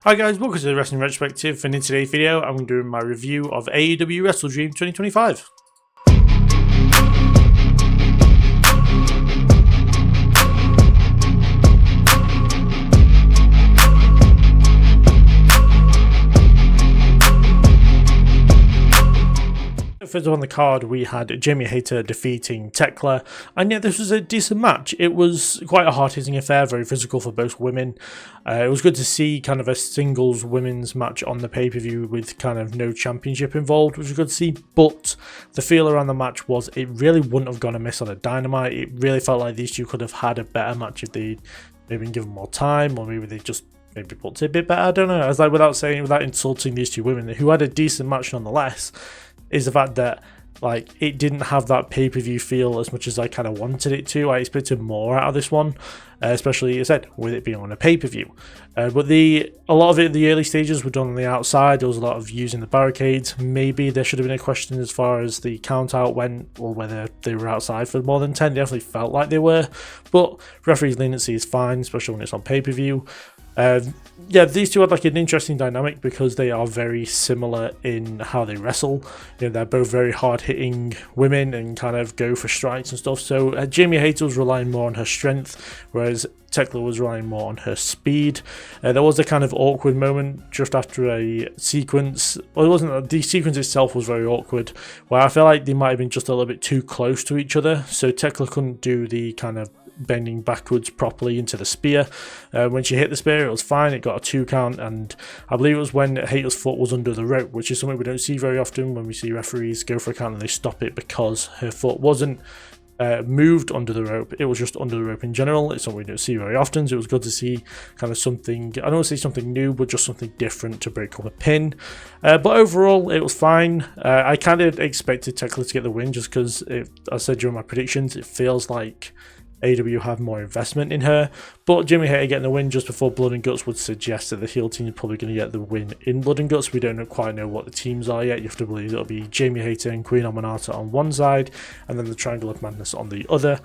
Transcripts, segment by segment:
Hi guys, welcome to the Wrestling Retrospective, and in today's video I'm doing my review of AEW WrestleDream 2025. First up on the card, we had Jamie Hayter defeating Tekla, and yeah, this was a decent match. It was quite a hard-hitting affair, very physical for both women. It was good to see kind of a singles women's match on the pay-per-view with kind of no championship involved, which was good to see, but the feel around the match was it really wouldn't have gone amiss on a Dynamite. It really felt like these two could have had a better match if they maybe been given more time, or maybe they just maybe booked it a bit better. I don't know. I was like, without insulting these two women who had a decent match nonetheless, is the fact that like it didn't have that pay-per-view feel as much as I kind of wanted it to. I expected more out of this one, especially as I said with it being on a pay-per-view. But a lot of it in the early stages were done on the outside. There was a lot of using the barricades. Maybe there should have been a question as far as the count out went, or whether they were outside for more than 10. They definitely felt like they were, but referee's leniency is fine, especially when it's on pay-per-view. Yeah, these two had like an interesting dynamic because they are very similar in how they wrestle. You know, they're both very hard-hitting women and kind of go for strikes and stuff. So Jamie Hayter was relying more on her strength, whereas Tekla was relying more on her speed. There was a kind of awkward moment just after a sequence. Well, it wasn't. The sequence itself was very awkward, where I felt like they might have been just a little bit too close to each other. So Tekla couldn't do the kind of bending backwards properly into the spear. When she hit the spear, it was fine. It got a 2 count, and I believe it was when Hayter's foot was under the rope, which is something we don't see very often when we see referees go for a count and they stop it because her foot wasn't moved under the rope. It was just under the rope in general. It's something we don't see very often, so it was good to see kind of something, I don't want to say something new, but just something different to break up a pin. But overall, it was fine. I kind of expected Tekla to get the win just because, as I said during my predictions, it feels like AEW have more investment in her, but Jamie Hayter getting the win just before Blood and Guts would suggest that the heel team is probably going to get the win in Blood and Guts. We don't quite know what the teams are yet. You have to believe it'll be Jamie Hayter and Queen Omanata on one side, and then the Triangle of Madness on the other.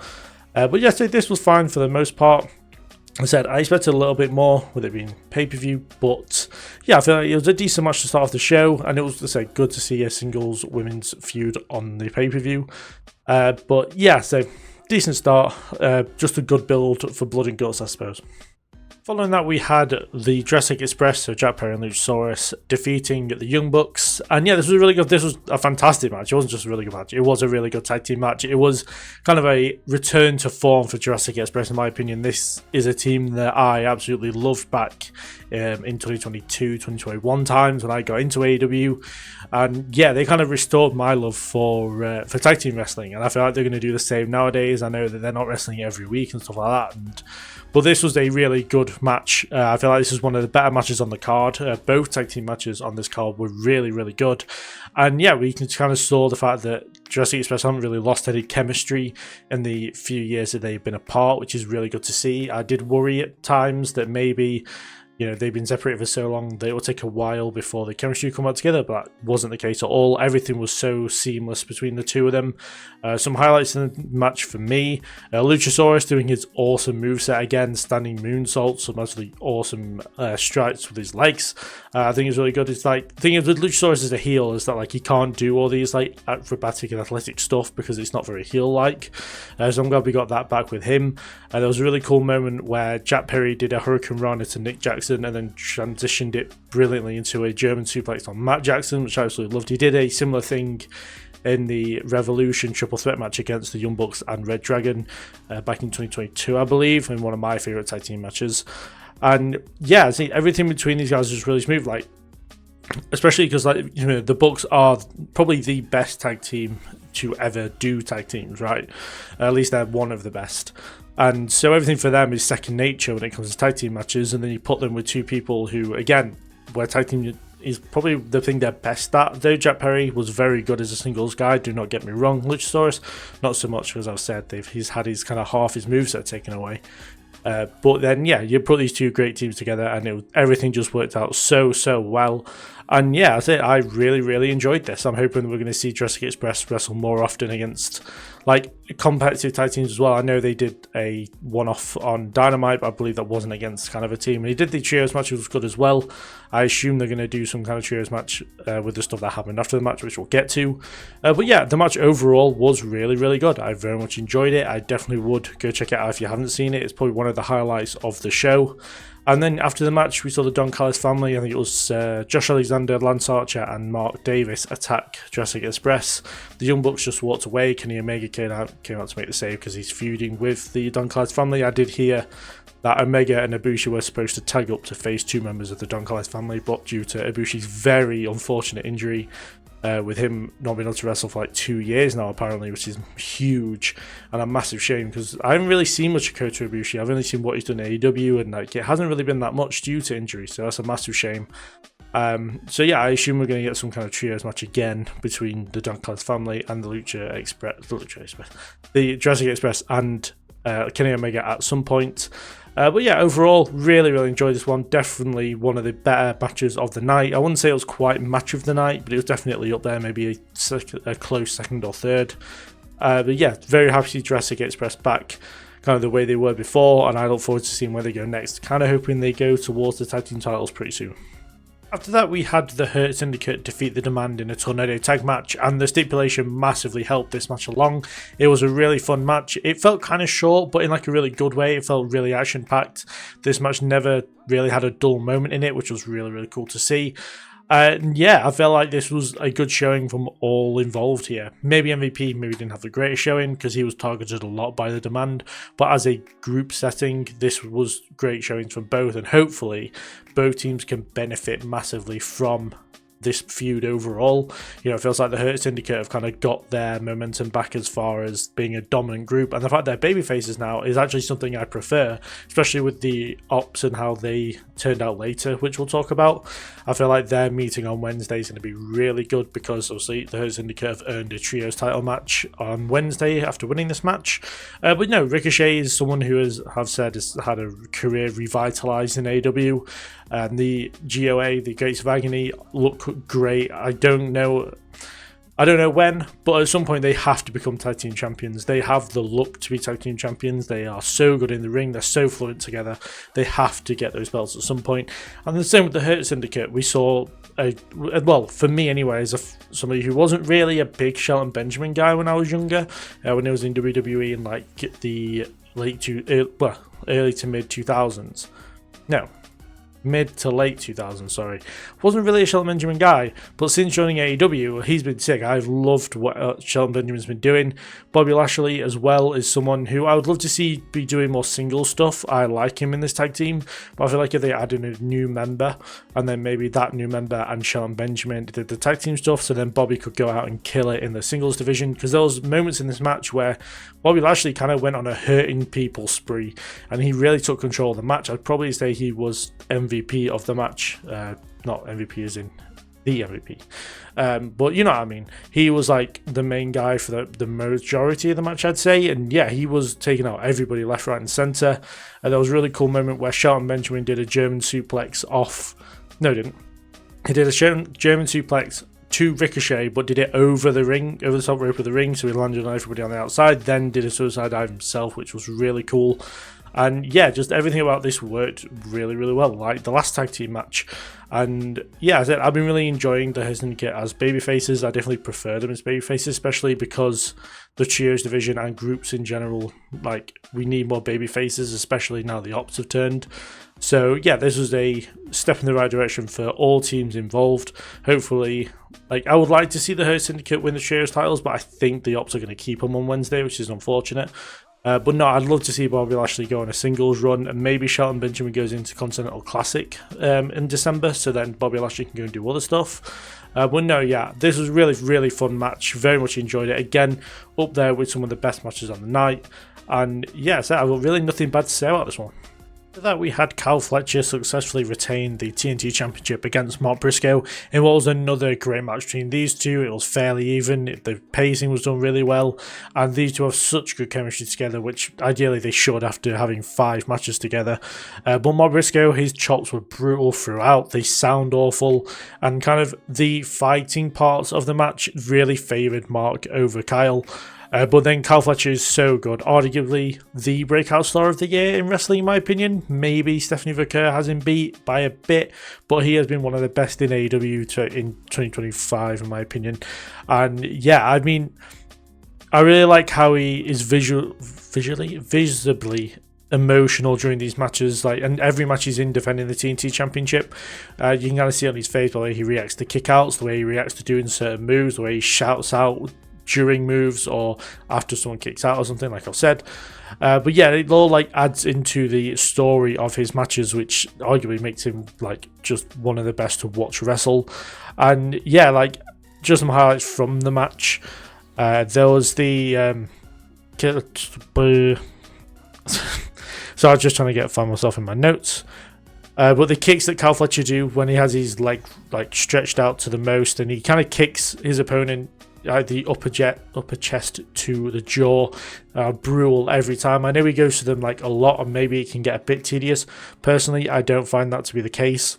But yes, this was fine for the most part. I said I expected a little bit more with it being pay-per-view, but yeah, I feel like it was a decent match to start off the show, and it was, to say, good to see a singles women's feud on the pay-per-view. But yeah, so decent start, just a good build for Blood and Guts, I suppose. Following that, we had the Jurassic Express, so Jack Perry and Luchasaurus, defeating the Young Bucks. And yeah, this was really good. This was a fantastic match. It wasn't just a really good match. It was a really good tag team match. It was kind of a return to form for Jurassic Express, in my opinion. This is a team that I absolutely loved back in 2022, 2021 times when I got into AEW. And yeah, they kind of restored my love for tag team wrestling. And I feel like they're going to do the same nowadays. I know that they're not wrestling every week and stuff like that. But this was a really good match. I feel like this is one of the better matches on the card. Both tag team matches on this card were really, really good. And yeah, we can kind of saw the fact that Jurassic Express haven't really lost any chemistry in the few years that they've been apart, which is really good to see. I did worry at times that maybe, you know, they've been separated for so long that it will take a while before the chemistry come out together, but that wasn't the case at all. Everything was so seamless between the two of them. Some highlights in the match for me: Luchasaurus doing his awesome moveset again, standing moonsaults, some absolutely awesome strikes with his legs. I think it's really good. It's like, the thing is with Luchasaurus as a heel is that like he can't do all these like acrobatic and athletic stuff because it's not very heel-like. So I'm glad we got that back with him. There was a really cool moment where Jack Perry did a Hurricane Rana to Nick Jackson and then transitioned it brilliantly into a German suplex on Matt Jackson, which I absolutely loved. He did a similar thing in the Revolution triple threat match against the Young Bucks and Red Dragon back in 2022, I believe, in one of my favourite tag team matches. And yeah, I think everything between these guys was really smooth, like, especially because, like, you know, the Bucks are probably the best tag team to ever do tag teams, right? At least they're one of the best. And so everything for them is second nature when it comes to tag team matches, and then you put them with two people who, again, where tag team is probably the thing they're best at. Though Jack Perry was very good as a singles guy, do not get me wrong. Luchasaurus, not so much, as I've said, he's had his kind of half his moveset taken away. But then, yeah, you put these two great teams together, and everything just worked out so well. And yeah, I really, really enjoyed this. I'm hoping we're going to see Jurassic Express wrestle more often against, like, competitive tag teams as well. I know they did a one-off on Dynamite, but I believe that wasn't against kind of a team. And he did the trios match, which was good as well. I assume they're going to do some kind of trios match with the stuff that happened after the match, which we'll get to. But yeah, the match overall was really, really good. I very much enjoyed it. I definitely would go check it out if you haven't seen it. It's probably one of the highlights of the show. And then after the match, we saw the Don Callis family. I think it was Josh Alexander, Lance Archer, and Mark Davis attack Jurassic Express. The Young Bucks just walked away. Kenny Omega came out to make the save because he's feuding with the Don Callis family. I did hear that Omega and Ibushi were supposed to tag up to face 2 members of the Don Callis family, but due to Ibushi's very unfortunate injury, with him not being able to wrestle for like 2 years now apparently, which is huge and a massive shame because I haven't really seen much of Kota Ibushi. I've only seen what he's done in AEW, and like it hasn't really been that much due to injury, so that's a massive shame. So yeah, I assume we're going to get some kind of trios match again between the Don Callis family and the the Jurassic Express and Kenny Omega at some point. But yeah, overall, really, really enjoyed this one. Definitely one of the better matches of the night. I wouldn't say it was quite match of the night, but it was definitely up there, maybe a close second or third. But yeah, very happy to see Jurassic Express back kind of the way they were before, and I look forward to seeing where they go next. Kind of hoping they go towards the tag team titles pretty soon. After that, we had the Hurt Syndicate defeat the Demand in a Tornado tag match, and the stipulation massively helped this match along. It was a really fun match. It felt kind of short, but in like a really good way. It felt really action-packed. This match never really had a dull moment in it, which was really, really cool to see. Yeah, I felt like this was a good showing from all involved here. Maybe MVP maybe didn't have the greatest showing because he was targeted a lot by the Demand, but as a group setting, this was great showings from both, and hopefully both teams can benefit massively from this feud overall. You know, it feels like the Hurt Syndicate have kind of got their momentum back as far as being a dominant group, and the fact they're babyfaces now is actually something I prefer, especially with the ops and how they turned out later, which we'll talk about. I feel like their meeting on Wednesday is going to be really good because obviously the Hurt Syndicate have earned a trios title match on Wednesday after winning this match. But no, Ricochet is someone who has had a career revitalized in AEW, and the GOA, the Gates of Agony, look great. I don't know when, but at some point they have to become tag team champions. They have the look to be tag team champions. They are so good in the ring. They're so fluent together. They have to get those belts at some point. And the same with the Hurt Syndicate. We saw, well, for me anyway, as somebody who wasn't really a big Shelton Benjamin guy when I was younger, when I was in WWE in like the early to mid 2000s. No. Mid to late 2000s, sorry. Wasn't really a Shelton Benjamin guy, but since joining AEW, he's been sick. I've loved what Shelton Benjamin's been doing. Bobby Lashley as well is someone who I would love to see be doing more single stuff. I like him in this tag team, but I feel like if they added a new member, and then maybe that new member and Shelton Benjamin did the tag team stuff, so then Bobby could go out and kill it in the singles division, because there was moments in this match where Bobby Lashley kind of went on a hurting people spree, and he really took control of the match. I'd probably say he was MVP of the match, not MVP as in the MVP, but you know what I mean. He was like the main guy for the majority of the match, I'd say, and yeah, he was taking out everybody left, right and centre. And there was a really cool moment where Shelton Benjamin did a German suplex he did a German suplex to Ricochet, but did it over the ring, over the top rope of the ring, so he landed on everybody on the outside, then did a suicide dive himself, which was really cool. And yeah, just everything about this worked really, really well, like the last tag team match. And yeah, as I said, I've been really enjoying the Hurt Syndicate as babyfaces. I definitely prefer them as babyfaces, especially because the trios division and groups in general, like, we need more babyfaces, especially now the ops have turned. So yeah, this was a step in the right direction for all teams involved. Hopefully, like, I would like to see the Hurt Syndicate win the trios titles, but I think the ops are going to keep them on Wednesday, which is unfortunate. But no, I'd love to see Bobby Lashley go on a singles run, and maybe Shelton Benjamin goes into Continental Classic in December, so then Bobby Lashley can go and do other stuff. But no, yeah, this was a really, really fun match. Very much enjoyed it. Again, up there with some of the best matches on the night. And yeah, so I've got really nothing bad to say about this one. After that, we had Kyle Fletcher successfully retain the TNT Championship against Mark Briscoe in what was another great match between these two. It was fairly even, the pacing was done really well, and these two have such good chemistry together, which ideally they should after having 5 matches together. But Mark Briscoe, his chops were brutal throughout, they sound awful, and kind of the fighting parts of the match really favoured Mark over Kyle. But then Kyle Fletcher is so good, arguably the breakout star of the year in wrestling, in my opinion. Maybe Stephanie Vaquer has him beat by a bit, but he has been one of the best in AEW in 2025, in my opinion. And yeah, I mean, I really like how he is visibly emotional during these matches, and every match he's in defending the TNT Championship. You can kind of see on his face the way he reacts to kickouts, the way he reacts to doing certain moves, the way he shouts out during moves or after someone kicks out or something, like I've said. But yeah, it all adds into the story of his matches, which arguably makes him just one of the best to watch wrestle. And yeah, just some highlights from the match. There was the so I was just trying to find myself in my notes. But the kicks that Kyle Fletcher do when he has his leg stretched out to the most, and he kind of kicks his opponent the upper chest to the jaw, brutal every time. I know he goes to them a lot, and maybe it can get a bit tedious. Personally, I don't find that to be the case.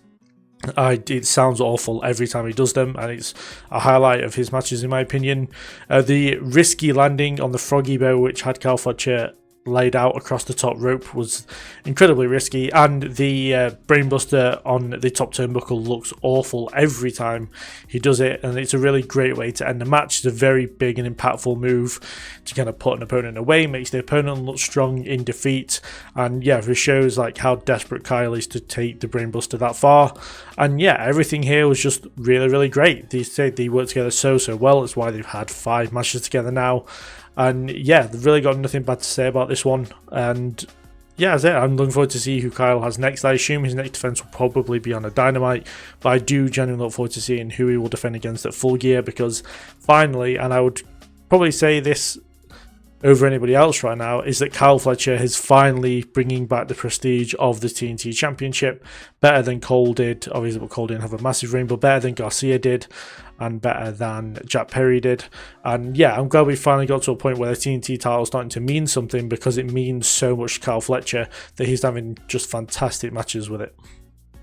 It sounds awful every time he does them, and it's a highlight of his matches, in my opinion. The risky landing on the froggy bow, which had Kyle Fletcher laid out across the top rope, was incredibly risky, and the brainbuster on the top turnbuckle looks awful every time he does it, and it's a really great way to end the match. It's a very big and impactful move to kind of put an opponent away, makes the opponent look strong in defeat, and yeah, it shows how desperate Kyle is to take the brainbuster that far. And yeah, everything here was just really, really great. They work together so well. It's why they've had 5 matches together now. And yeah, they've really got nothing bad to say about this one. And yeah, that's it. I'm looking forward to see who Kyle has next. I assume his next defense will probably be on a Dynamite, but I do genuinely look forward to seeing who he will defend against at Full Gear, because finally, and I would probably say this over anybody else right now, is that Kyle Fletcher is finally bringing back the prestige of the TNT Championship, better than Cole did. Obviously, but Cole didn't have a massive reign, but better than Garcia did, and better than Jack Perry did. And yeah, I'm glad we finally got to a point where the TNT title is starting to mean something, because it means so much to Kyle Fletcher that he's having just fantastic matches with it.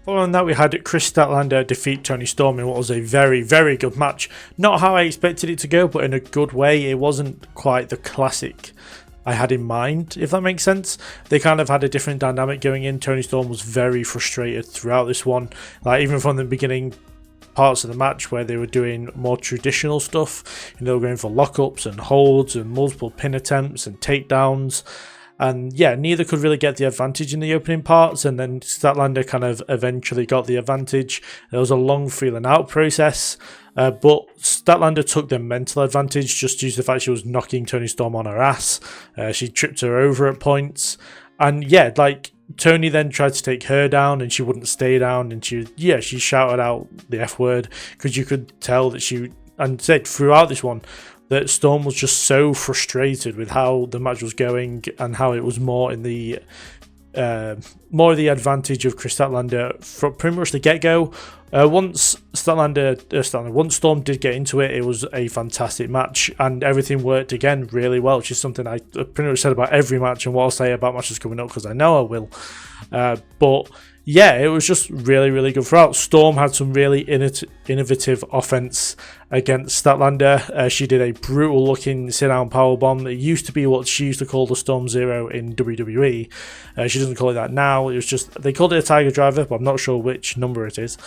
Following that, we had Chris Statlander defeat Tony Storm in what was a very, very good match. Not how I expected it to go, but in a good way. It wasn't quite the classic I had in mind, if that makes sense. They kind of had a different dynamic going in. Tony Storm was very frustrated throughout this one. Even from the beginning parts of the match where they were doing more traditional stuff, they were going for lockups and holds and multiple pin attempts and takedowns. And yeah, neither could really get the advantage in the opening parts, and then Statlander kind of eventually got the advantage. There was a long feeling out process, but Statlander took the mental advantage just due to the fact she was knocking Tony Storm on her ass. She tripped her over at points, and yeah, Tony then tried to take her down, and she wouldn't stay down, and she shouted out the F word, because you could tell that and said throughout this one that Storm was just so frustrated with how the match was going, and how it was more the advantage of Chris Statlander from pretty much the get-go. Once Storm did get into it, it was a fantastic match, and everything worked again really well, which is something I pretty much said about every match, and what I'll say about matches coming up, because I know I will. But yeah, it was just really, really good throughout. Storm had some really innovative offense against Statlander. She did a brutal looking sit-down powerbomb. It used to be what she used to call the Storm Zero in WWE. She doesn't call it that now. It was just, they called it a Tiger Driver, but I'm not sure which number it is.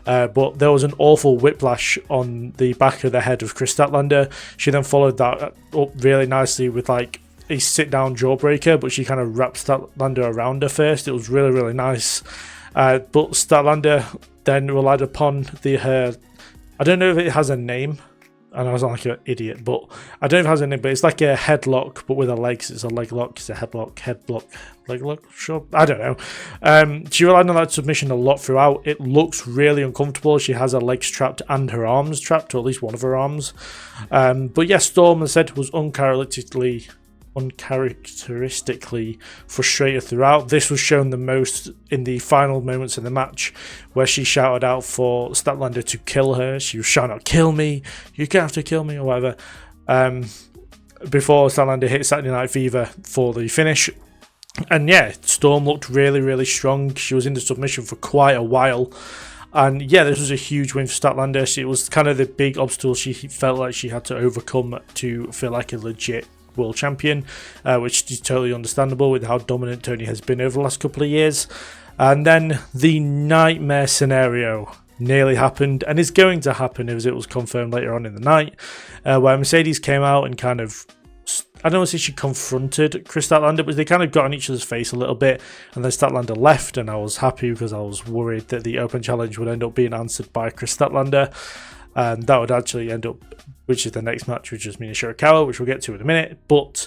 But there was an awful whiplash on the back of the head of Chris Statlander. She then followed that up really nicely with a sit-down jawbreaker, but she kind of wrapped Statlander around her first. It was really, really nice. But Statlander then relied upon her, I don't know if it has a name, and I was like an idiot, but I don't know if it has a name, but it's like a headlock, but with her legs. It's a leg lock, it's a head block, leg lock, sure, I don't know. She relied on that submission a lot throughout. It looks really uncomfortable. She has her legs trapped and her arms trapped, or at least one of her arms. But yes, Storm, as I said, was uncharacteristically frustrated throughout. This was shown the most in the final moments of the match, where she shouted out for Statlander to kill her. She was shouting out, "Kill me, you have to kill me," or whatever, before Statlander hit Saturday Night Fever for the finish. And yeah, Storm looked really, really strong. She was in the submission for quite a while, And yeah, this was a huge win for Statlander. It was kind of the big obstacle she felt like she had to overcome to feel like a legit world champion, which is totally understandable with how dominant Toni has been over the last couple of years. And then the nightmare scenario nearly happened, and is going to happen as it was confirmed later on in the night, where Mercedes came out and kind of, I don't want to say she confronted Chris Statlander, but they kind of got on each other's face a little bit, and then Statlander left, and I was happy because I was worried that the open challenge would end up being answered by Chris Statlander, and that would actually end up, which is the next match, which is Mina Shirakawa, which we'll get to in a minute. But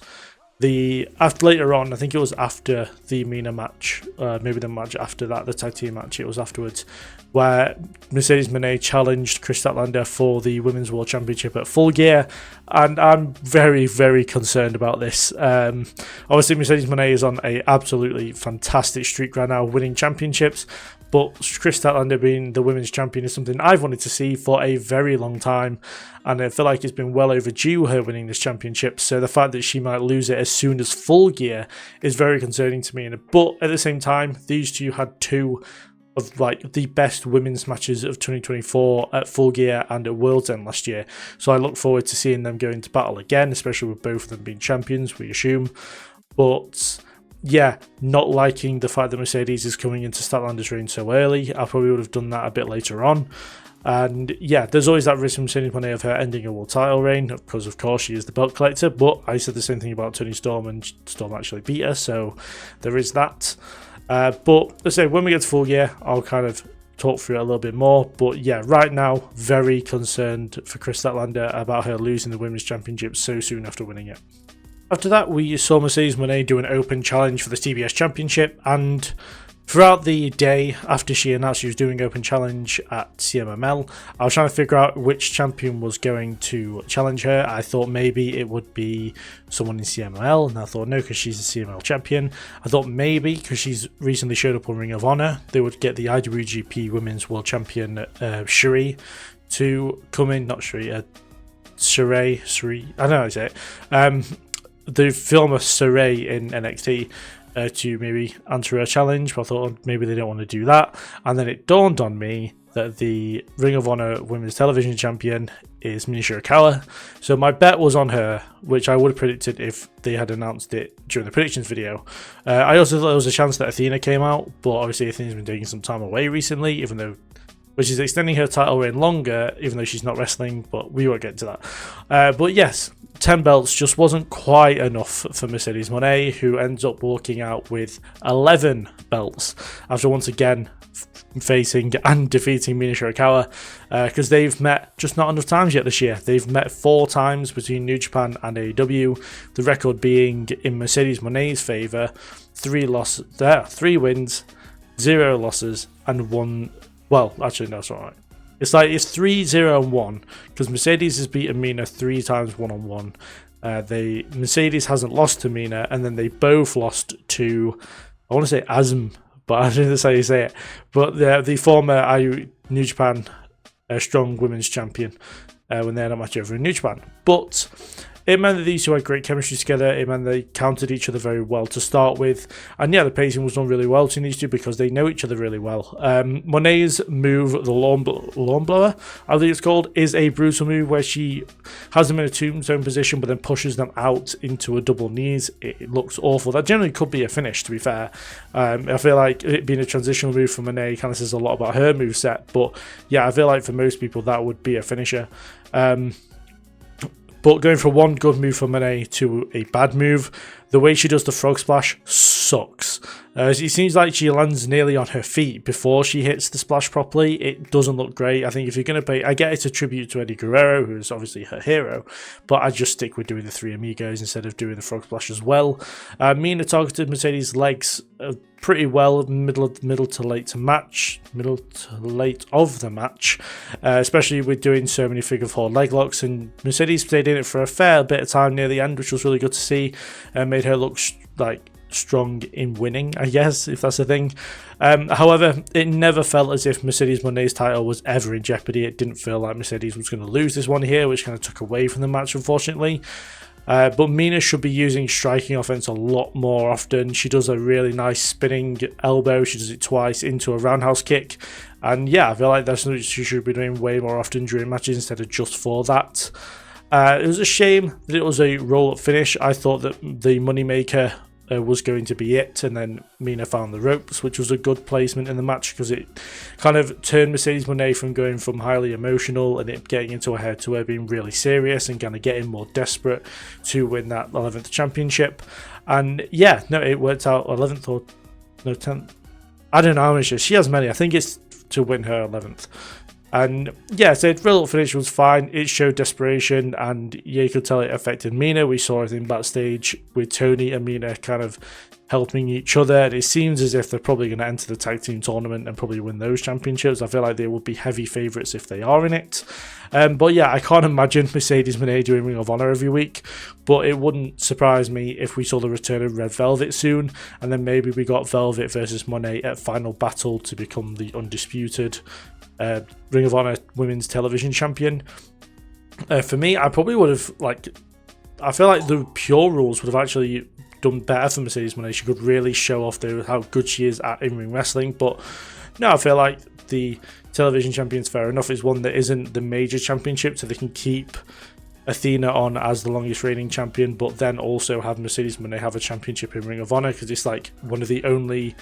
later on, I think it was after the Mina match, maybe the match after that, the tag team match, it was afterwards, where Mercedes Moné challenged Chris Statlander for the Women's World Championship at Full Gear, and I'm very, very concerned about this. Obviously, Mercedes Moné is on a absolutely fantastic streak right now, winning championships, but Chris Statlander being the women's champion is something I've wanted to see for a very long time, and I feel like it's been well overdue, her winning this championship. So the fact that she might lose it as soon as Full Gear is very concerning to me. But at the same time, these two had two of like the best women's matches of 2024 at Full Gear and at World's End last year. So I look forward to seeing them go into battle again, especially with both of them being champions, we assume. But yeah, not liking the fact that Mercedes is coming into Statlander's reign so early. I probably would have done that a bit later on. And yeah, there's always that risk from Mercedes Moné of her ending a world title reign, because of course she is the belt collector, but I said the same thing about Toni Storm, and Storm actually beat her, so there is that. But let's say when we get to Full Gear, I'll kind of talk through it a little bit more. But yeah, right now, very concerned for Chris Statlander about her losing the Women's Championship so soon after winning it. After that, we saw Mercedes Moné do an open challenge for the TBS Championship, and throughout the day after she announced she was doing open challenge at CMML, I was trying to figure out which champion was going to challenge her. I thought maybe it would be someone in CMLL, and I thought no, because she's a CML champion. I thought maybe because she's recently showed up on Ring of Honor, they would get the IWGP Women's World Champion Shuri to come in, not Shuri, Sheree, I don't know how to say it. The former Saray in NXT to maybe answer a challenge, but I thought maybe they don't want to do that. And then it dawned on me that the Ring of Honor Women's Television Champion is Mina Shirakawa. So my bet was on her, which I would have predicted if they had announced it during the predictions video. I also thought there was a chance that Athena came out, but obviously Athena's been taking some time away recently, which is extending her title reign longer, even though she's not wrestling, but we won't get to that. But yes, 10 belts just wasn't quite enough for Mercedes Moné, who ends up walking out with 11 belts after once again facing and defeating Mina Shirakawa, because they've met just not enough times yet this year. They've met 4 times between New Japan and AEW, the record being in Mercedes Moné's favour, 3 wins, 0 losses, and 1. Well, actually, no, it's not right. It's 3-0-1, because Mercedes has beaten Mina 3 times one-on-one. Mercedes hasn't lost to Mina, and then they both lost to, I want to say Azm, but I don't know how you say it. But the former New Japan Strong Women's Champion when they had a match over in New Japan. But it meant that these two had great chemistry together. It meant they countered each other very well to start with. And yeah, the pacing was done really well between these two because they know each other really well. Moné's move, the lawn blower, I think it's called, is a brutal move where she has them in a tombstone position but then pushes them out into a double knees. It looks awful. That generally could be a finish, to be fair. I feel like it being a transitional move for Moné kind of says a lot about her moveset. But yeah, I feel like for most people that would be a finisher. But going from one good move from Moné to a bad move, the way she does the frog splash sucks. It seems like she lands nearly on her feet before she hits the splash properly. It doesn't look great. I think if you're going to pay, I get it's a tribute to Eddie Guerrero, who's obviously her hero, but I just stick with doing the 3 Amigos instead of doing the frog splash as well. Mina targeted Mercedes' legs pretty well, middle to late of the match, especially with doing so many figure 4 leg locks, and Mercedes stayed in it for a fair bit of time near the end, which was really good to see, and made her look like strong in winning, I guess, if that's a thing. However, it never felt as if Mercedes Moné's title was ever in jeopardy. It didn't feel like Mercedes was going to lose this one here, which kind of took away from the match, unfortunately. But Mina should be using striking offense a lot more often. She does a really nice spinning elbow. She does it twice into a roundhouse kick. And yeah, I feel like that's something she should be doing way more often during matches instead of just for that. It was a shame that it was a roll-up finish. I thought that the Moneymaker was going to be it, and then Mina found the ropes, which was a good placement in the match because it kind of turned Mercedes Moné from going from highly emotional and it getting into a head to her being really serious and kind of getting more desperate to win that 11th championship. And yeah, no, it worked out. 11th or no 10th, I don't know how many she has many. I think it's to win her 11th. And yeah, so the roll-up finish was fine. It showed desperation, and yeah, you could tell it affected Mina. We saw it in backstage with Tony and Mina kind of helping each other. And it seems as if they're probably going to enter the tag team tournament and probably win those championships. I feel like they would be heavy favourites if they are in it. But yeah, I can't imagine Mercedes Moné doing Ring of Honor every week. But it wouldn't surprise me if we saw the return of Red Velvet soon. And then maybe we got Velvet versus Moné at Final Battle to become the undisputed Ring of Honor Women's Television Champion. For me, I probably would have, I feel like the pure rules would have actually done better for Mercedes Moné. She could really show off how good she is at in-ring wrestling. But no, I feel like the Television Champion's fair enough. It's one that isn't the major championship, so they can keep Athena on as the longest reigning champion, but then also have Mercedes Moné have a championship in Ring of Honor, because it's like one of the only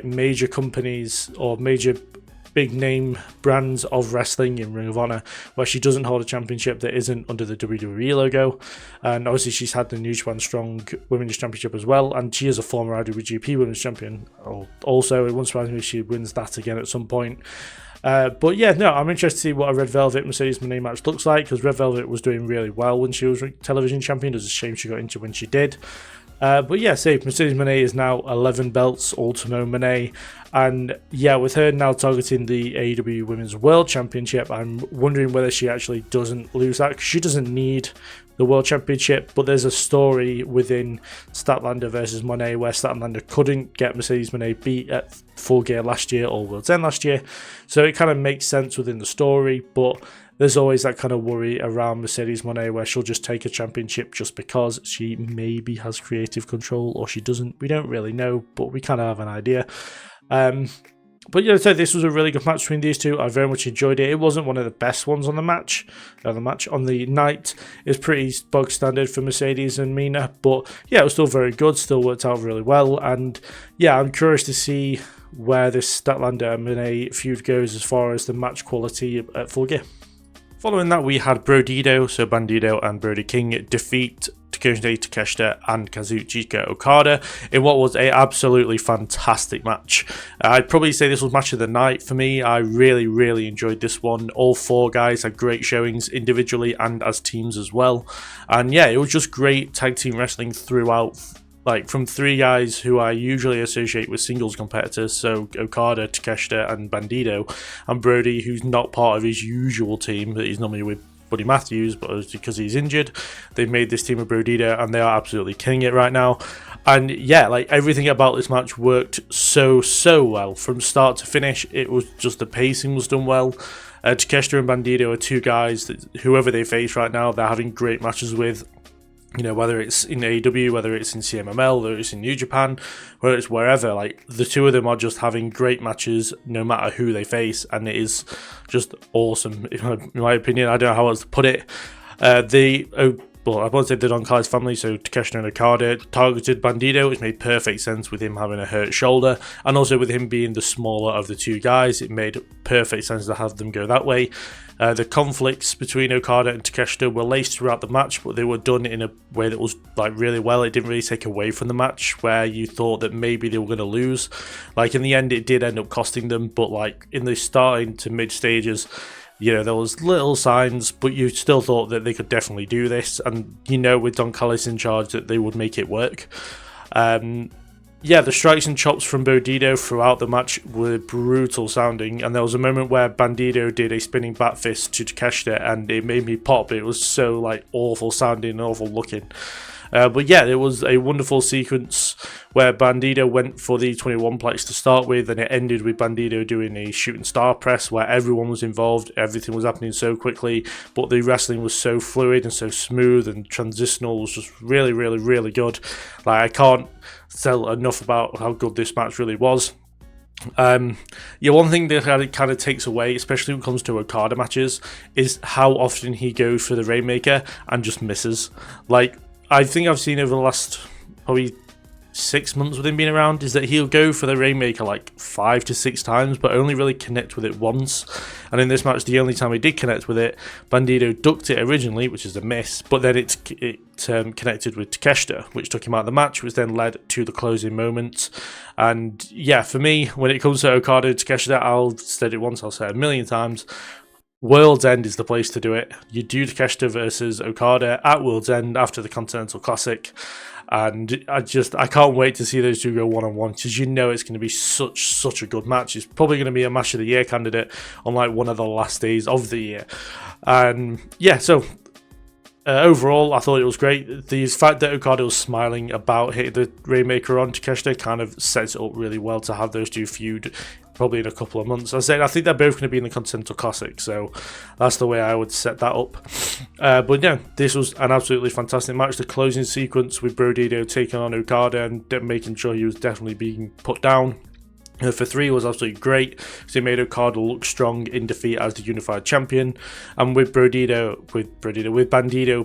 major companies or major big name brands of wrestling in Ring of Honor where she doesn't hold a championship that isn't under the WWE logo. And obviously she's had the New Japan Strong Women's Championship as well, and she is a former IWGP Women's Champion also. It wouldn't surprise me if she wins that again at some point. But yeah, no, I'm interested to see what a Red Velvet Mercedes Moné match looks like, because Red Velvet was doing really well when she was television champion. It was a shame she got injured when she did. But yeah, Mercedes Moné is now 11 belts, Ultimo Moné, and yeah, with her now targeting the AEW Women's World Championship, I'm wondering whether she actually doesn't lose that, because she doesn't need the World Championship. But there's a story within Statlander versus Moné where Statlander couldn't get Mercedes Moné beat at Full Gear last year or World's End last year, so it kind of makes sense within the story. But there's always that kind of worry around Mercedes Moné where she'll just take a championship just because she maybe has creative control, or she doesn't. We don't really know, but we kind of have an idea. But yeah, so this was a really good match between these two. I very much enjoyed it. It wasn't one of the best ones on the match. On the night is pretty bog standard for Mercedes and Mina, but yeah, it was still very good. Still worked out really well, and yeah, I'm curious to see where this Statlander and Moné feud goes as far as the match quality at Full Gear. Following that, we had Bandido and Brody King defeat Takeshita Takeshita and Kazuchika Okada in what was a absolutely fantastic match. I'd probably say this was match of the night for me. I really enjoyed this one. All four guys had great showings individually and as teams as well. And yeah, it was just great tag team wrestling throughout. From three guys who I usually associate with singles competitors, so Okada, Takeshita, and Bandido, and Brody, who's not part of his usual team that he's normally with Buddy Matthews, but because he's injured, they've made this team of Brodito, and they are absolutely killing it right now. And yeah, everything about this match worked so well from start to finish. It was just the pacing was done well. Takeshita and Bandido are two guys that whoever they face right now, they're having great matches with. You know, whether it's in AEW, whether it's in CMML, whether it's in New Japan, whether it's wherever, the two of them are just having great matches no matter who they face, and it is just awesome, in my opinion. I don't know how else to put it. I won't say the Don Callis family, so Takeshita and Okada targeted Bandido, which made perfect sense with him having a hurt shoulder, and also with him being the smaller of the two guys, it made perfect sense to have them go that way. The conflicts between Okada and Takeshita were laced throughout the match, but they were done in a way that was really well. It didn't really take away from the match where you thought that maybe they were going to lose. In the end, it did end up costing them, but in the starting to mid stages, there was little signs, but you still thought that they could definitely do this, and with Don Callis in charge that they would make it work. The strikes and chops from Brodito throughout the match were brutal sounding, and there was a moment where Bandido did a spinning bat fist to Takeshita, and it made me pop. It was so awful sounding and awful looking. But yeah, it was a wonderful sequence where Bandido went for the 21-plex to start with, and it ended with Bandido doing a shooting star press where everyone was involved, everything was happening so quickly, but the wrestling was so fluid and so smooth, and transitional was just really, really, really good. Like, I can't tell enough about how good this match really was. One thing that it kind of takes away, especially when it comes to Okada matches, is how often he goes for the Rainmaker and just misses. Like, I think I've seen over the last probably 6 months with him being around, is that he'll go for the Rainmaker like 5 to 6 times, but only really connect with it once. And in this match, the only time he did connect with it, Bandido ducked it originally, which is a miss, but then it connected with Takeshita, which took him out of the match, which then led to the closing moment. And yeah, for me, when it comes to Okada and Takeshita, I'll said it once, I'll say it a million times, World's End is the place to do it. You do Takeshita versus Okada at World's End after the Continental Classic. And I can't wait to see those two go one-on-one, because you know it's going to be such a good match. It's probably going to be a match of the year candidate on like one of the last days of the year. And yeah, so overall, I thought it was great. The fact that Okada was smiling about hitting the Rainmaker on Takeshita kind of sets it up really well to have those two feud probably in a couple of months. I think they're both going to be in the Continental Classic, so that's the way I would set that up. But yeah, this was an absolutely fantastic match. The closing sequence with Brodito taking on Okada and making sure he was definitely being put down for 3 was absolutely great, because it made Okada look strong in defeat as the unified champion. And with Bandido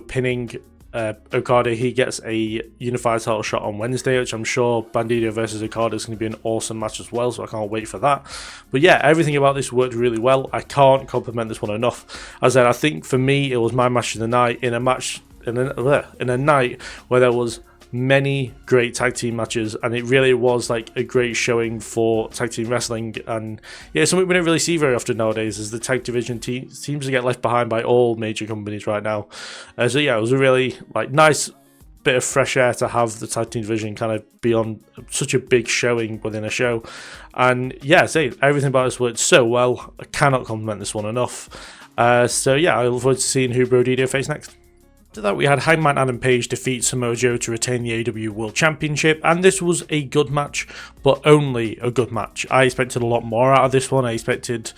pinning Okada, he gets a unified title shot on Wednesday, which I'm sure Bandido versus Okada is going to be an awesome match as well, so I can't wait for that. But yeah, everything about this worked really well. I can't compliment this one enough. As I said, I think for me it was my match of the night in a night where there was many great tag team matches, and it really was like a great showing for tag team wrestling. And yeah, something we don't really see very often nowadays, is the tag division seems to get left behind by all major companies right now. So yeah, it was a really like nice bit of fresh air to have the tag team division kind of be on such a big showing within a show. And yeah, everything about this worked so well. I cannot compliment this one enough. So yeah, I look forward to seeing who Brodito face next. After that, we had Hangman Adam Page defeat Samoa Joe to retain the AEW World Championship, and this was a good match, but only a good match. I expected a lot more out of this one. I expected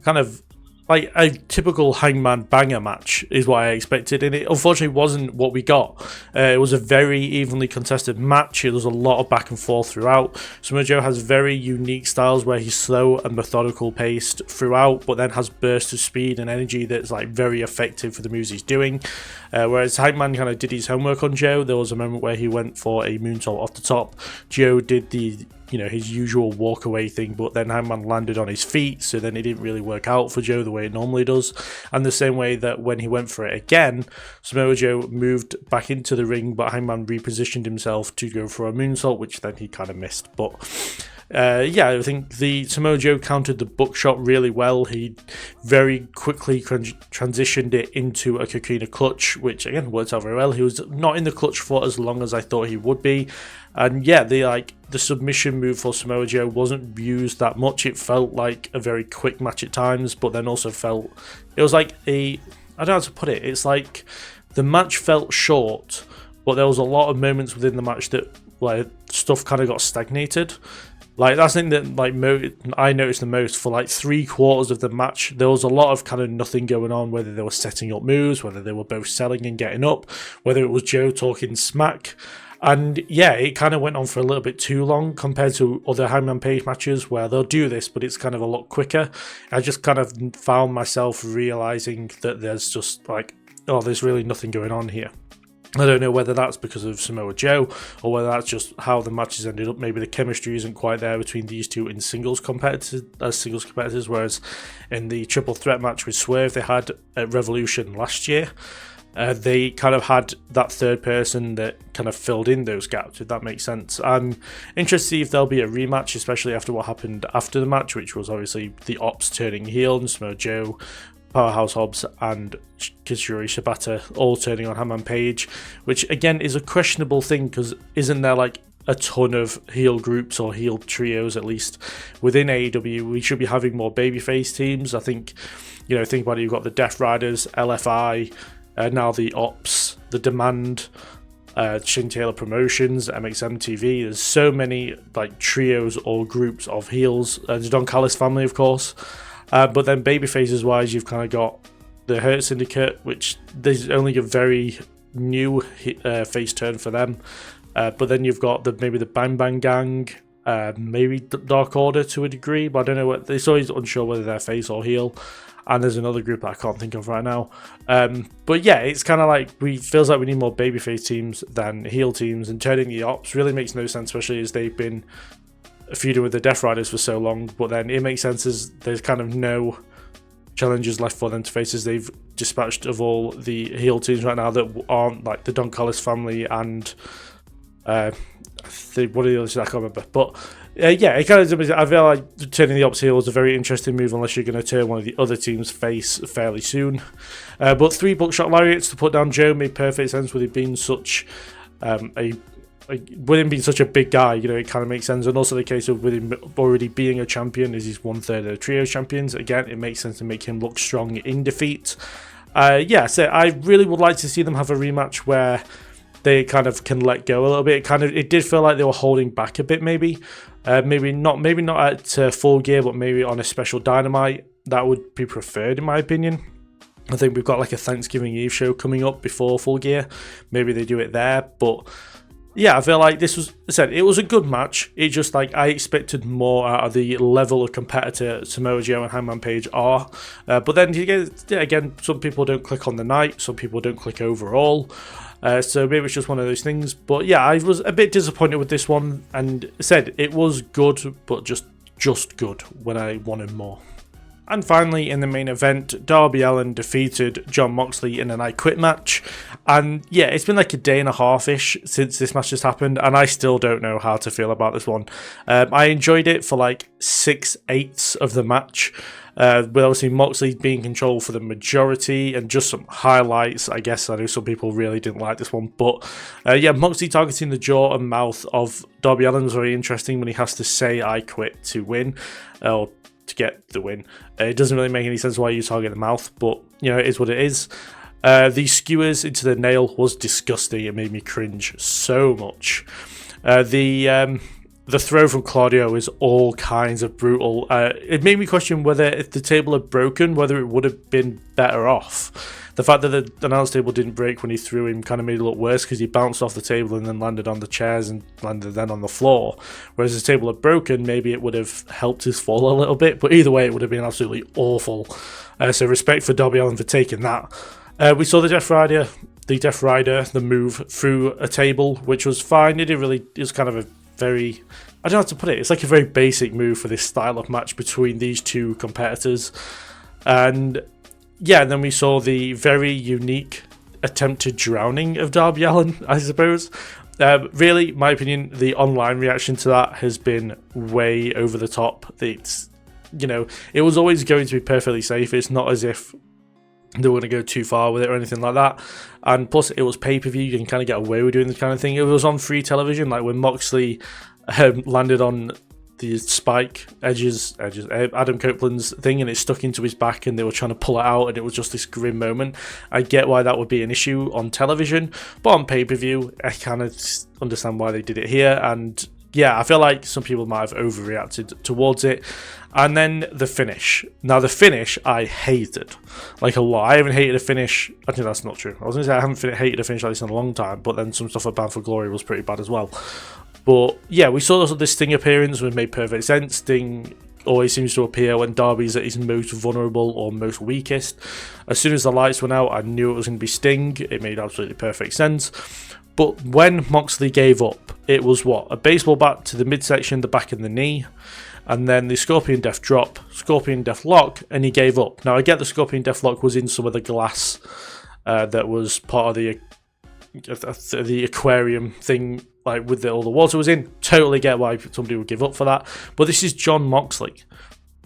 kind of like a typical Hangman banger match is what I expected, and it unfortunately wasn't what we got. It was a very evenly contested match. There was a lot of back and forth throughout. Samoa Joe has very unique styles where he's slow and methodical paced throughout, but then has bursts of speed and energy that's like very effective for the moves he's doing. Whereas Hangman kind of did his homework on Joe. There was a moment where he went for a moonsault off the top. Joe did his usual walk away thing, but then Hangman landed on his feet, so then it didn't really work out for Joe the way it normally does. And the same way that when he went for it again, Samoa Joe moved back into the ring, but Hangman repositioned himself to go for a moonsault, which then he kind of missed. But I think the Samoa Joe countered the buckshot really well. He very quickly transitioned it into a Coquina clutch, which again worked out very well. He was not in the clutch for as long as I thought he would be. And yeah, the submission move for Samoa Joe wasn't used that much. It felt like a very quick match at times, but then also it was like I don't know how to put it. It's like the match felt short, but there was a lot of moments within the match that like stuff kind of got stagnated. Like, that's the thing that I noticed the most. For like 3/4 of the match, there was a lot of kind of nothing going on, whether they were setting up moves, whether they were both selling and getting up, whether it was Joe talking smack. And yeah, it kind of went on for a little bit too long compared to other Hangman Page matches where they'll do this, but it's kind of a lot quicker. I just kind of found myself realizing that there's just like, there's really nothing going on here. I don't know whether that's because of Samoa Joe or whether that's just how the matches ended up. Maybe the chemistry isn't quite there between these two in singles competitors, whereas in the triple threat match with Swerve they had at Revolution last year, they kind of had that third person that kind of filled in those gaps, if that makes sense. I'm interested to see if there'll be a rematch, especially after what happened after the match, which was obviously the Ops turning heel and Samoa Joe, Powerhouse Hobbs and Katsuyori Shibata all turning on Hangman Page, which again is a questionable thing, because isn't there like a ton of heel groups or heel trios at least within AEW? We should be having more babyface teams. I think, think about it, you've got the Death Riders, LFI, now the Ops, the Demand, Shane Taylor Promotions, MXM TV. There's so many like trios or groups of heels. The Don Callis family, of course. But then babyfaces wise, you've kind of got the Hurt Syndicate, which there's only a very new face turn for them. But then you've got maybe the Bang Bang Gang, maybe Dark Order to a degree, but I don't know what. It's always unsure whether they're face or heel. And there's another group that I can't think of right now. But yeah, it's kind of like feels like we need more babyface teams than heel teams, and turning the Ops really makes no sense, especially as they've been feuding with the Death Riders for so long. But then it makes sense as there's kind of no challenges left for them to face, as they've dispatched of all the heel teams right now that aren't like the Don Callis family and what are the others? I can't remember. But yeah, it kind of, I feel like turning the Ops heel is a very interesting move unless you're going to turn one of the other teams face fairly soon. But 3 buckshot lariats to put down Joe made perfect sense with it being such with him being such a big guy, you know, it kind of makes sense. And also the case of with him already being a champion, as he's 1/3 of the trio champions, again, it makes sense to make him look strong in defeat. Yeah, so I really would like to see them have a rematch where they kind of can let go a little bit. It did feel like they were holding back a bit, maybe not at Full Gear, but maybe on a special Dynamite. That would be preferred, in my opinion. I think we've got like a Thanksgiving Eve show coming up before Full Gear. Maybe they do it there, but yeah, I feel like this was, it was a good match. It just like I expected more out of the level of competitor Samoa Joe and Hangman Page are. But then again, some people don't click on the night, some people don't click overall. So maybe it's just one of those things. But yeah, I was a bit disappointed with this one, and it was good, but just good when I wanted more. And finally, in the main event, Darby Allin defeated Jon Moxley in an I Quit match. And yeah, it's been like a day and a half-ish since this match has happened, and I still don't know how to feel about this one. I enjoyed it for like 6/8 of the match, with obviously Moxley being in control for the majority, and just some highlights. I guess I know some people really didn't like this one, but yeah, Moxley targeting the jaw and mouth of Darby Allin was very interesting when he has to say I quit to win, or to get the win. It doesn't really make any sense why you target the mouth, but you know, it is what it is. The skewers into the nail was disgusting. It made me cringe so much. The throw from Claudio is all kinds of brutal. It made me question whether if the table had broken, whether it would have been better off. The fact that the announce table didn't break when he threw him kind of made it look worse, because he bounced off the table and then landed on the chairs and landed then on the floor. Whereas if the table had broken, maybe it would have helped his fall a little bit. But either way, it would have been absolutely awful. So respect for Darby Allin for taking that. We saw the Death Rider, the move through a table, which was fine. It was kind of a very, I don't know how to put it. It's like a very basic move for this style of match between these two competitors. And yeah, and then we saw the very unique attempted drowning of Darby Allin, I suppose. Really, my opinion, the online reaction to that has been way over the top. It's, you know, it was always going to be perfectly safe. It's not as if they were going to go too far with it or anything like that. And plus, it was pay-per-view. You can kind of get away with doing this kind of thing. It was on free television, like when Moxley landed on the spike edges, Adam Copeland's thing, and it stuck into his back, and they were trying to pull it out, and it was just this grim moment. I get why that would be an issue on television, but on pay-per-view, I kind of understand why they did it here. And yeah, I feel like some people might have overreacted towards it. And then the finish. Now, the finish I hated, like a lot. I haven't hated a finish. I think that's not true. I was going to say I haven't hated a finish like this in a long time, but then some stuff at Bound for Glory was pretty bad as well. But yeah, we saw this Sting appearance, which made perfect sense. Sting always seems to appear when Darby's at his most vulnerable or most weakest. As soon as the lights went out, I knew it was going to be Sting. It made absolutely perfect sense. But when Moxley gave up, it was what? A baseball bat to the midsection, the back and the knee, and then the Scorpion Death drop, Scorpion Death lock, and he gave up. Now, I get the Scorpion Death lock was in some of the glass that was part of the aquarium thing, like with all the water was in. Totally get why somebody would give up for that. But this is Jon Moxley.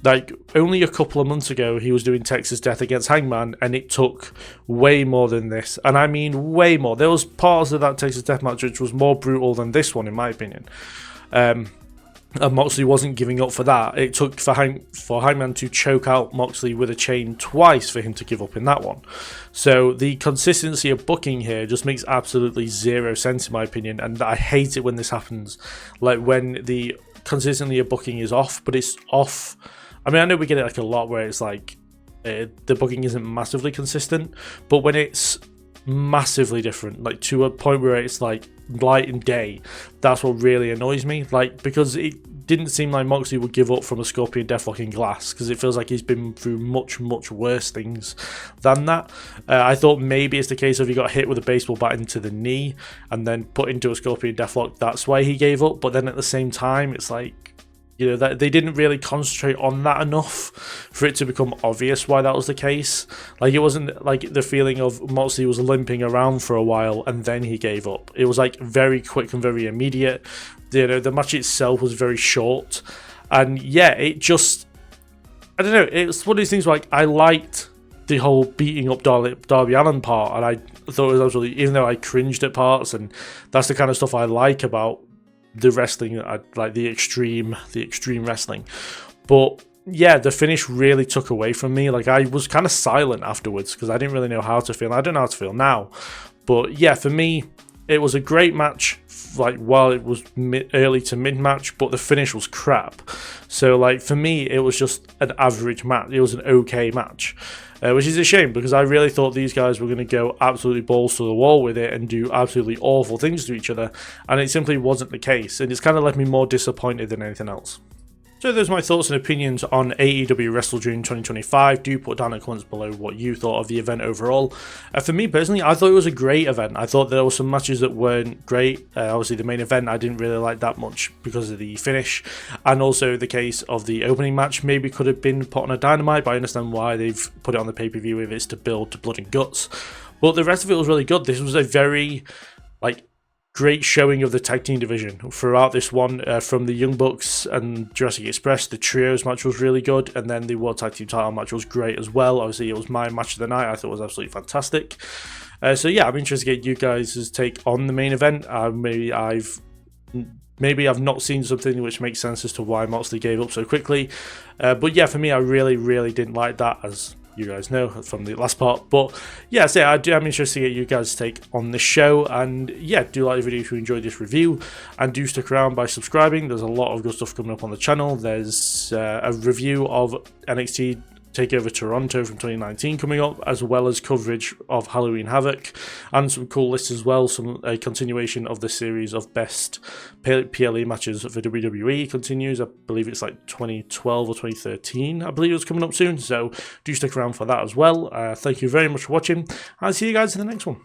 Like, only a couple of months ago, he was doing Texas Death against Hangman, and it took way more than this. And I mean way more. There was parts of that Texas Death match which was more brutal than this one, in my opinion. and Moxley wasn't giving up for that. It took for Hangman to choke out Moxley with a chain twice for him to give up in that one. So the consistency of booking here just makes absolutely zero sense in my opinion, and I hate it when this happens. Like when the consistency of booking is off, but it's off. I mean, I know we get it like a lot where it's like the booking isn't massively consistent, but when it's massively different, like to a point where it's like light and day, that's what really annoys me. Like, because it didn't seem like Moxley would give up from a Scorpion Deathlock in Glass, because it feels like he's been through much worse things than that. I thought maybe it's the case of he got hit with a baseball bat into the knee and then put into a Scorpion Deathlock, that's why he gave up. But then at the same time, it's like, you know, that they didn't really concentrate on that enough for it to become obvious why that was the case. Like, it wasn't like the feeling of Moxley was limping around for a while and then he gave up. It was like very quick and very immediate. You know, the match itself was very short, and yeah, it just, I don't know, it's one of these things where, like, I liked the whole beating up Darby Allin part, and I thought it was absolutely, even though I cringed at parts, and that's the kind of stuff I like about the wrestling, like the extreme wrestling. But yeah, the finish really took away from me. Like, I was kind of silent afterwards because I didn't really know how to feel. I don't know how to feel now, but yeah, for me, it was a great match. Like, while it was early to mid match, but the finish was crap. So like, for me, it was just an average match. It was an okay match. Which is a shame, because I really thought these guys were going to go absolutely balls to the wall with it and do absolutely awful things to each other, and it simply wasn't the case, and it's kind of left me more disappointed than anything else. So those are my thoughts and opinions on AEW WrestleDream 2025. Do put down in the comments below what you thought of the event overall. For me personally, I thought it was a great event. I thought there were some matches that weren't great. Obviously, the main event I didn't really like that much because of the finish, and also the case of the opening match maybe could have been put on a Dynamite, but I understand why they've put it on the pay-per-view if it's to build to blood and guts. But the rest of it was really good. This was a very, like, great showing of the tag team division throughout this one, from the Young Bucks and Jurassic Express. The trios match was really good, and then the World Tag Team title match was great as well. Obviously, it was my match of the night. I thought it was absolutely fantastic. So yeah, I'm interested to get you guys' take on the main event. Maybe I've not seen something which makes sense as to why Moxley gave up so quickly. But yeah, for me, I really didn't like that, as you guys know from the last part. But yeah, so I'm interested to get you guys' take on this show, and yeah, do like the video if you enjoyed this review, and do stick around by subscribing. There's a lot of good stuff coming up on the channel. There's a review of NXT TakeOver Toronto from 2019 coming up, as well as coverage of Halloween Havoc, and some cool lists as well. A continuation of the series of best PLE matches for WWE continues. I believe it's like 2012 or 2013. I believe it's coming up soon, so do stick around for that as well. Thank you very much for watching. I'll see you guys in the next one.